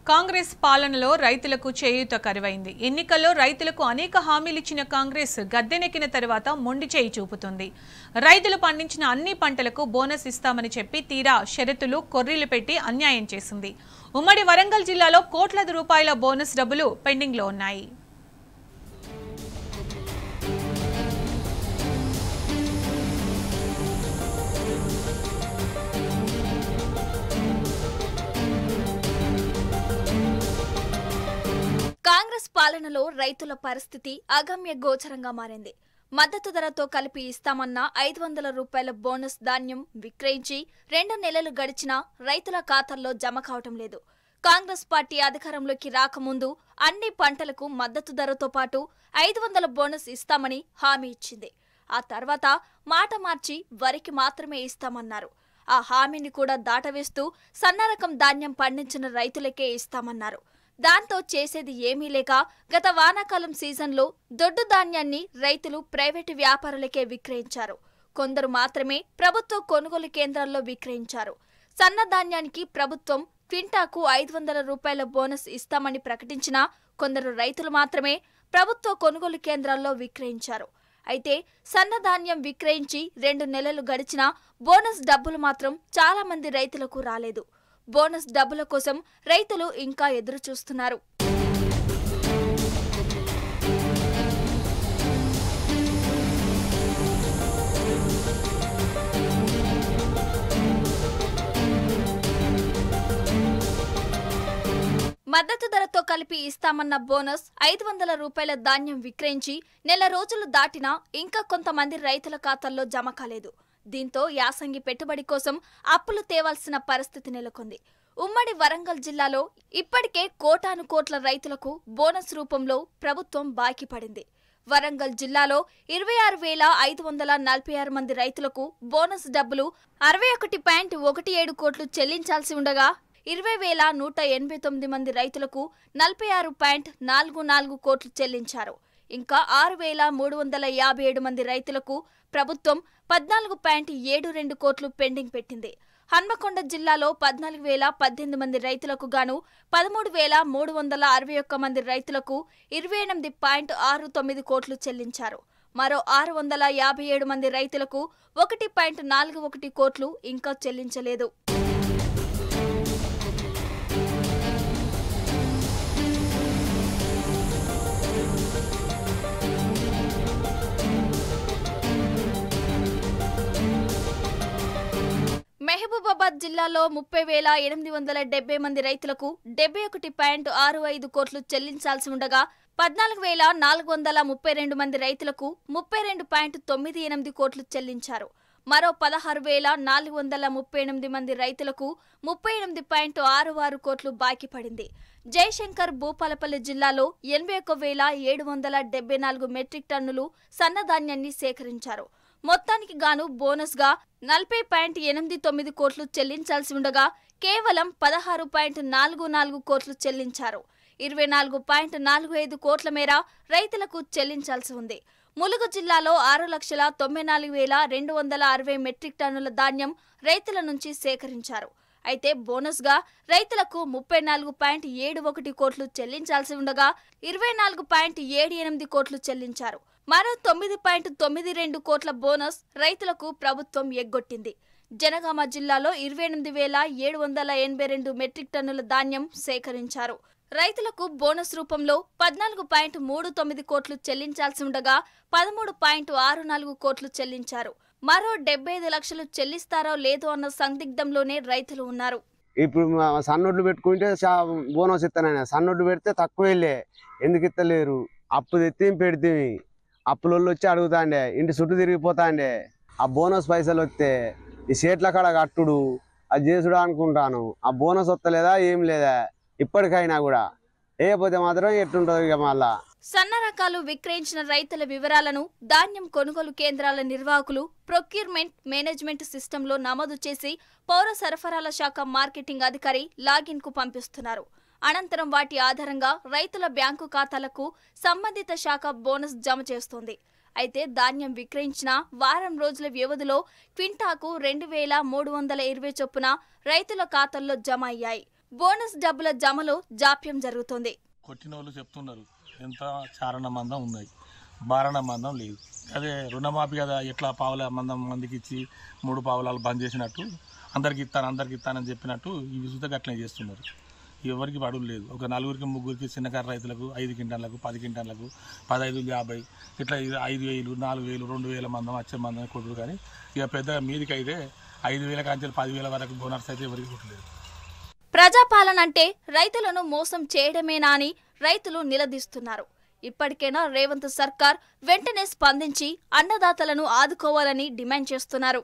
కాంగ్రెస్ పాలనలో రైతులకు చేయూత కరువైంది. ఎన్నికల్లో రైతులకు అనేక హామీలు ఇచ్చిన కాంగ్రెస్ గద్దెనెక్కిన తర్వాత మొండి చేయి చూపుతుంది. రైతులు పండించిన అన్ని పంటలకు బోనస్ ఇస్తామని చెప్పి తీరా షరతులు కొర్రీలు పెట్టి అన్యాయం చేసింది. ఉమ్మడి వరంగల్ జిల్లాలో కోట్లాది రూపాయల బోనస్ డబ్బులు పెండింగ్ లో ఉన్నాయి. కాంగ్రెస్ పాలనలో రైతుల పరిస్థితి అగమ్య గోచరంగా మారింది. మద్దతు ధరతో కలిపి ఇస్తామన్న 500 రూపాయల బోనస్ ధాన్యం విక్రయించి 2 నెలలు గడిచినా రైతుల ఖాతాల్లో జమ కావటం లేదు. కాంగ్రెస్ పార్టీ అధికారంలోకి రాకముందు అన్ని పంటలకు మద్దతు ధరతో పాటు 500 బోనస్ ఇస్తామని హామీ ఇచ్చింది. ఆ తర్వాత మాట మార్చి వరికి మాత్రమే ఇస్తామన్నారు. ఆ హామీని కూడా దాటవేస్తూ సన్నరకం ధాన్యం పండించిన రైతులకే ఇస్తామన్నారు. దాంతో చేసేది ఏమీ లేక గత వానాకాలం సీజన్లో దొడ్డు ధాన్యాన్ని రైతులు ప్రైవేటు వ్యాపారులకే విక్రయించారు. కొందరు మాత్రమే ప్రభుత్వ కొనుగోలు కేంద్రాల్లో విక్రయించారు. సన్న ధాన్యానికి ప్రభుత్వం క్వింటాకు 500 రూపాయల బోనస్ ఇస్తామని ప్రకటించినా కొందరు రైతులు మాత్రమే ప్రభుత్వ కొనుగోలు కేంద్రాల్లో విక్రయించారు. అయితే సన్నధాన్యం విక్రయించి 2 నెలలు గడిచినా బోనస్ డబ్బులు మాత్రం చాలా మంది రైతులకు రాలేదు. బోనస్ డబ్బుల కోసం రైతులు ఇంకా ఎదురు చూస్తున్నారు. మద్దతు ధరతో కలిపి ఇస్తామన్న బోనస్ 500 రూపాయల ధాన్యం విక్రయించి నెల రోజులు దాటినా ఇంకా కొంతమంది రైతుల ఖాతాల్లో జమ కాలేదు. దీంతో యాసంగి పెట్టుబడి కోసం అప్పులు తేవాల్సిన పరిస్థితి నెలకొంది. ఉమ్మడి వరంగల్ జిల్లాలో ఇప్పటికే కోటాను కోట్ల రైతులకు బోనస్ రూపంలో ప్రభుత్వం బాకీ పడింది. వరంగల్ జిల్లాలో 26,546 మంది రైతులకు బోనస్ డబ్బులు 61.17 కోట్లు చెల్లించాల్సి ఉండగా 20,189 మంది రైతులకు 46.44 కోట్లు చెల్లించారు. ఇంకా 6,357 మంది రైతులకు ప్రభుత్వం 14.72 కోట్లు పెండింగ్ పెట్టింది. హన్మకొండ జిల్లాలో 14,018 మంది రైతులకు గాను 13,361 మంది రైతులకు 28.69 కోట్లు చెల్లించారు. మరో 657 మంది రైతులకు 1.41 కోట్లు ఇంకా చెల్లించలేదు. మహబూబాబాద్ జిల్లాలో 30,870 మంది రైతులకు 71.65 కోట్లు చెల్లించాల్సి ఉండగా 14,432 మంది రైతులకు 32.98 కోట్లు చెల్లించారు. మరో 16,438 మంది రైతులకు 38.66 కోట్లు బాకీ పడింది. జయశంకర్ భూపాలపల్లి జిల్లాలో 81,774 మెట్రిక్ టన్నులు సన్నధాన్యాన్ని సేకరించారు. మొత్తానికి గాను బోనస్ గా 40.89 కోట్లు చెల్లించాల్సి ఉండగా కేవలం 16.44 కోట్లు చెల్లించారు. 24.45 కోట్ల మేర రైతులకు చెల్లించాల్సి ఉంది. ములుగు జిల్లాలో 6,94,260 మెట్రిక్ టన్నుల ధాన్యం రైతుల నుంచి సేకరించారు. అయితే బోనస్ గా రైతులకు 34.71 కోట్లు చెల్లించాల్సి ఉండగా 24.78 కోట్లు చెల్లించారు. మరో 9.92 కోట్ల బోనస్ రైతులకు ప్రభుత్వం ఎగ్గొట్టింది. జనగామ జిల్లాలో 28,782 మెట్రిక్ టన్నుల ధాన్యం సేకరించారు. రైతులకు బోనస్ రూపంలో 14.39 కోట్లు చెల్లించాల్సి ఉండగా 13.64 కోట్లు చెల్లించారు. మరో 75 లక్షలు చెల్లిస్తారో లేదో అన్న సందిగ్ధంలోనే రైతులు ఉన్నారు. ఇప్పుడు సన్నొడ్లు పెట్టుకుంటే బోనస్ ఇస్తానని సన్నొడ్లు పెడితే తక్కువ వెళ్ళే ఎందుకు ఇస్తలేరు? అప్పు తెత్తి పెడితే అప్పులలో వచ్చి అడుగుతాండే ఇంటి చుట్టూ తిరిగిపోతాండే. ఆ బోనస్ పైసలు వస్తే ఈ సేట్ల కాడ కట్టుడు అది చేసుడు అనుకుంటాను. ఆ బోనస్ వస్తలేదా ఏం లేదా ఇప్పటికైనా కూడా లేకపోతే మాత్రం ఎట్లుంటుంది ఇక మళ్ళా. సన్న రకాలు విక్రయించిన రైతుల వివరాలను ధాన్యం కొనుగోలు కేంద్రాల నిర్వాహకులు ప్రొక్యూర్మెంట్ మేనేజ్మెంట్ సిస్టంలో నమోదు చేసి పౌర సరఫరాల శాఖ మార్కెటింగ్ అధికారి లాగిన్ కు పంపిస్తున్నారు. అనంతరం వాటి ఆధారంగా రైతుల బ్యాంకు ఖాతాలకు సంబంధిత శాఖ బోనస్ జమ చేస్తోంది. అయితే ధాన్యం విక్రయించిన వారం రోజుల వ్యవధిలో క్వింటాకు 2,320 చొప్పున రైతుల ఖాతాల్లో జమ అయ్యాయి. బోనస్ డబ్బుల జమలో జాప్యం జరుగుతోంది. కొట్టిన వాళ్ళు చెప్తున్నారు ఎంత చారణ మందం ఉన్నాయి, బారణ మందం లేదు. అదే రుణమాఫీ కదా, ఎట్లా పావుల మందం మందికి ఇచ్చి 3 పావులాలు బంద్ చేసినట్టు అందరికి ఇస్తానని చెప్పినట్టు ఈ విసుత అట్లనే చేస్తున్నారు. ఎవరికి పడులు లేదు. ఒక 4కి 3కి చిన్నకారు రైతులకు 5 క్వింటాలకు 10 క్వింటాలకు 15 50 ఇట్లా 5,000 4,000 2,000 మందం వచ్చే మందం కొట్టుడు. కానీ ఇక పెద్ద మీదికి అయితే 5,000 కాంచెలు 10,000 వరకు బోనస్ అయితే ఎవరికి కొట్టలేదు. ప్రజాపాలన అంటే రైతులను మోసం చేయడమేనా అని రైతులు నిలదీస్తున్నారు. ఇప్పటికైనా రేవంత్ సర్కార్ వెంటనే స్పందించి అన్నదాతలను ఆదుకోవాలని డిమాండ్ చేస్తున్నారు.